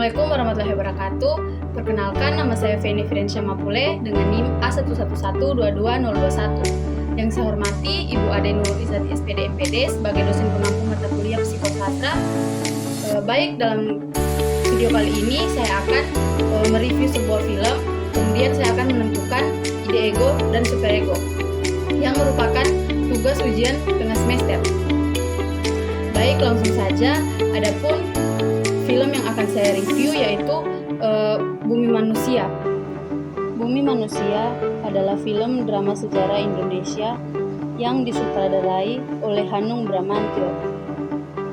Assalamualaikum warahmatullahi wabarakatuh. Perkenalkan, nama saya Feni Firensia Mapule dengan NIM A111222021. Yang saya hormati Ibu Ade Nurul Izati SPD MPD sebagai dosen pengampu mata kuliah Psikosastra. Baik, dalam video kali ini saya akan mereview sebuah film. Kemudian saya akan menentukan ide ego dan superego yang merupakan tugas ujian tengah semester. Baik, langsung saja. Adapun film yang akan saya review yaitu Bumi Manusia. Bumi Manusia adalah film drama sejarah Indonesia yang disutradarai oleh Hanung Bramantyo,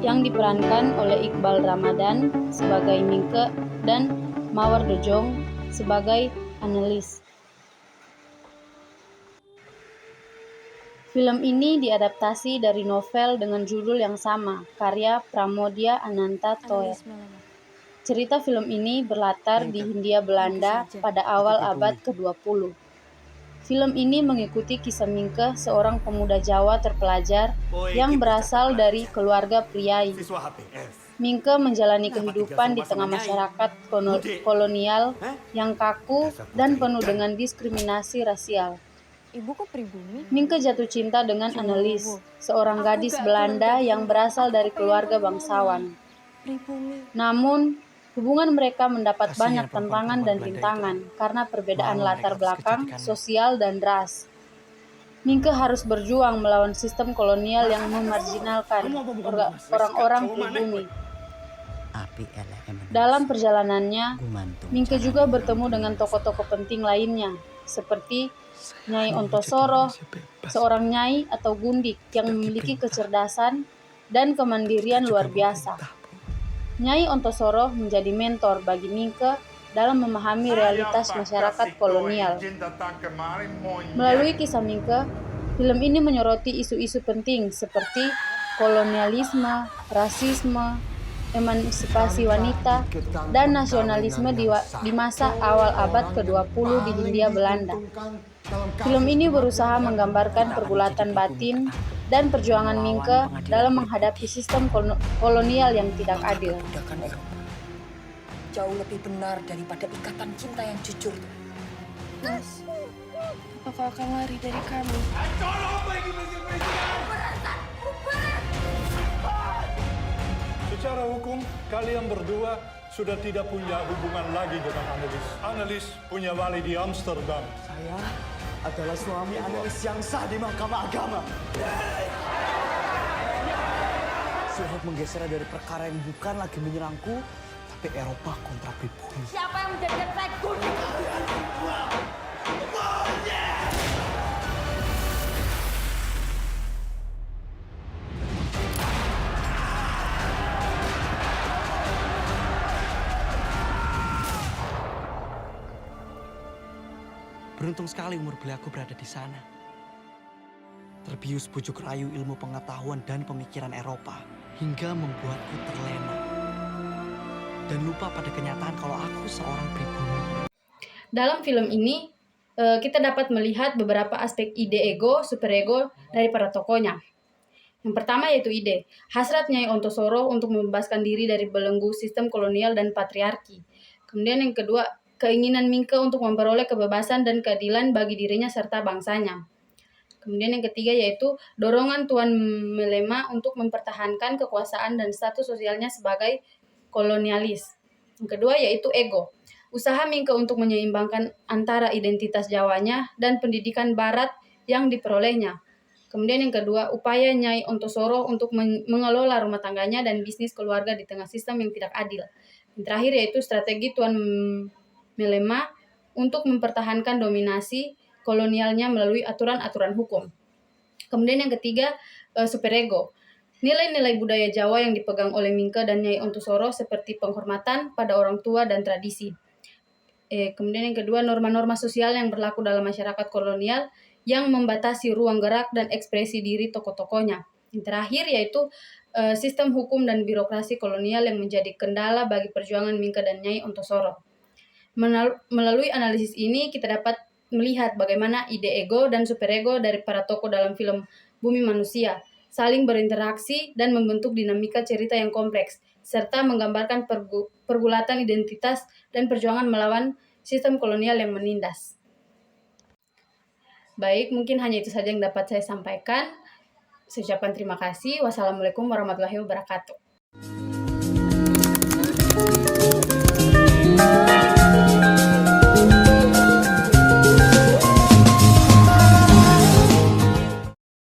yang diperankan oleh Iqbal Ramadan sebagai Mingke dan Mawar Dojong sebagai Annelies. Film ini diadaptasi dari novel dengan judul yang sama, karya Pramoedya Ananta Toer. Cerita film ini berlatar di Hindia Belanda pada awal abad ke-20. Film ini mengikuti kisah Mingke, seorang pemuda Jawa terpelajar yang berasal dari keluarga priai. Mingke menjalani kehidupan di tengah masyarakat kolonial yang kaku dan penuh dengan diskriminasi rasial. Ibuku pribumi. Mingke jatuh cinta dengan Annelies, seorang gadis Belanda yang berasal dari keluarga bangsawan. Namun, hubungan mereka mendapat banyak tantangan dan rintangan karena perbedaan latar belakang, sosial, dan ras. Mingke harus berjuang melawan sistem kolonial yang memarginalkan orang-orang pribumi. Dalam perjalanannya, Mingke juga bertemu dengan tokoh-tokoh penting lainnya, seperti Nyai Ontosoro, seorang nyai atau gundik yang memiliki kecerdasan dan kemandirian luar biasa. Nyai Ontosoro menjadi mentor bagi Mingke dalam memahami realitas masyarakat kolonial. Melalui kisah Mingke, film ini menyoroti isu-isu penting seperti kolonialisme, rasisme, emansipasi wanita, dan nasionalisme di masa awal abad ke-20 di Hindia Belanda. Film ini berusaha menggambarkan pergulatan batin dan perjuangan Mingke dalam menghadapi sistem kolonial yang tidak adil. Jauh lebih benar daripada ikatan cinta yang jujur. Mas, apa kau akan lari dari kami? Secara hukum, kalian berdua sudah tidak punya hubungan lagi dengan Annelies. Annelies punya wali di Amsterdam. Saya adalah suami Annelies yang sah di Mahkamah Agama. Sulit menggeser dari perkara yang bukan lagi menyerangku, tapi Eropa kontra pribumi. Siapa yang menjadikan saya gundik? Beruntung sekali umur beliaku berada di sana. Terbius bujuk rayu ilmu pengetahuan dan pemikiran Eropa hingga membuatku terlena. Dan lupa pada kenyataan kalau aku seorang pribumi. Dalam film ini, kita dapat melihat beberapa aspek ide ego, superego dari para tokohnya. Yang pertama yaitu ide, hasrat Nyai Ontosoro untuk membebaskan diri dari belenggu sistem kolonial dan patriarki. Kemudian yang kedua, keinginan Mingke untuk memperoleh kebebasan dan keadilan bagi dirinya serta bangsanya. Kemudian yang ketiga yaitu dorongan Tuan Melema untuk mempertahankan kekuasaan dan status sosialnya sebagai kolonialis. Yang kedua yaitu ego, usaha Mingke untuk menyeimbangkan antara identitas Jawanya dan pendidikan Barat yang diperolehnya. Kemudian yang kedua, upaya Nyai Ontosoro untuk mengelola rumah tangganya dan bisnis keluarga di tengah sistem yang tidak adil. Yang terakhir yaitu strategi Tuan Melema untuk mempertahankan dominasi kolonialnya melalui aturan-aturan hukum. Kemudian yang ketiga, superego. Nilai-nilai budaya Jawa yang dipegang oleh Mingke dan Nyai Ontosoro seperti penghormatan pada orang tua dan tradisi. Kemudian yang kedua, norma-norma sosial yang berlaku dalam masyarakat kolonial yang membatasi ruang gerak dan ekspresi diri tokoh-tokohnya. Yang terakhir yaitu sistem hukum dan birokrasi kolonial yang menjadi kendala bagi perjuangan Mingke dan Nyai Ontosoro. Melalui analisis ini kita dapat melihat bagaimana ide ego dan superego dari para tokoh dalam film Bumi Manusia saling berinteraksi dan membentuk dinamika cerita yang kompleks serta menggambarkan pergulatan identitas dan perjuangan melawan sistem kolonial yang menindas. Baik, mungkin hanya itu saja yang dapat saya sampaikan. Saya ucapkan terima kasih. Wassalamualaikum warahmatullahi wabarakatuh.